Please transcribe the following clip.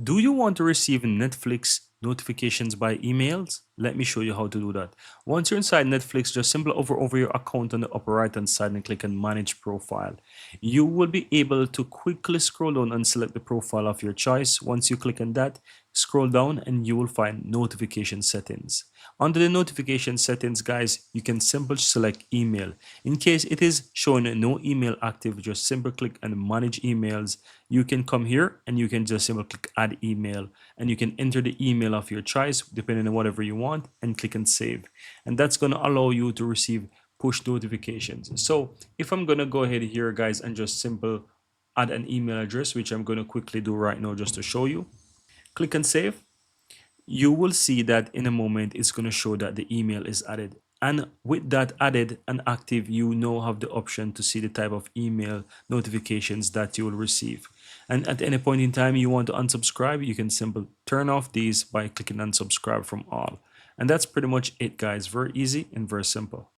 Do you want to receive Netflix notifications by emails? Let me show you how to do that. Once you're inside Netflix, just simply hover over your account on the upper right hand side and click on Manage Profile. You will be able to quickly scroll down and select the profile of your choice. Once you click on that, scroll down and you will find notification settings. Under the notification settings, guys, you can simply select email. In case it is showing no email active, just simply click on manage emails. You can come here and you can just simply click add email, and you can enter the email of your choice depending on whatever you want and click on save. And that's going to allow you to receive push notifications. So if I'm going to go ahead here, guys, and just simple add an email address, which I'm going to quickly do right now just to show you, click on save. You will see that in a moment it's going to show that the email is added, and with that added and active, you now have the option to see the type of email notifications that you will receive. And at any point in time you want to unsubscribe, you can simply turn off these by clicking unsubscribe from all. And that's pretty much it, guys. Very easy and very simple.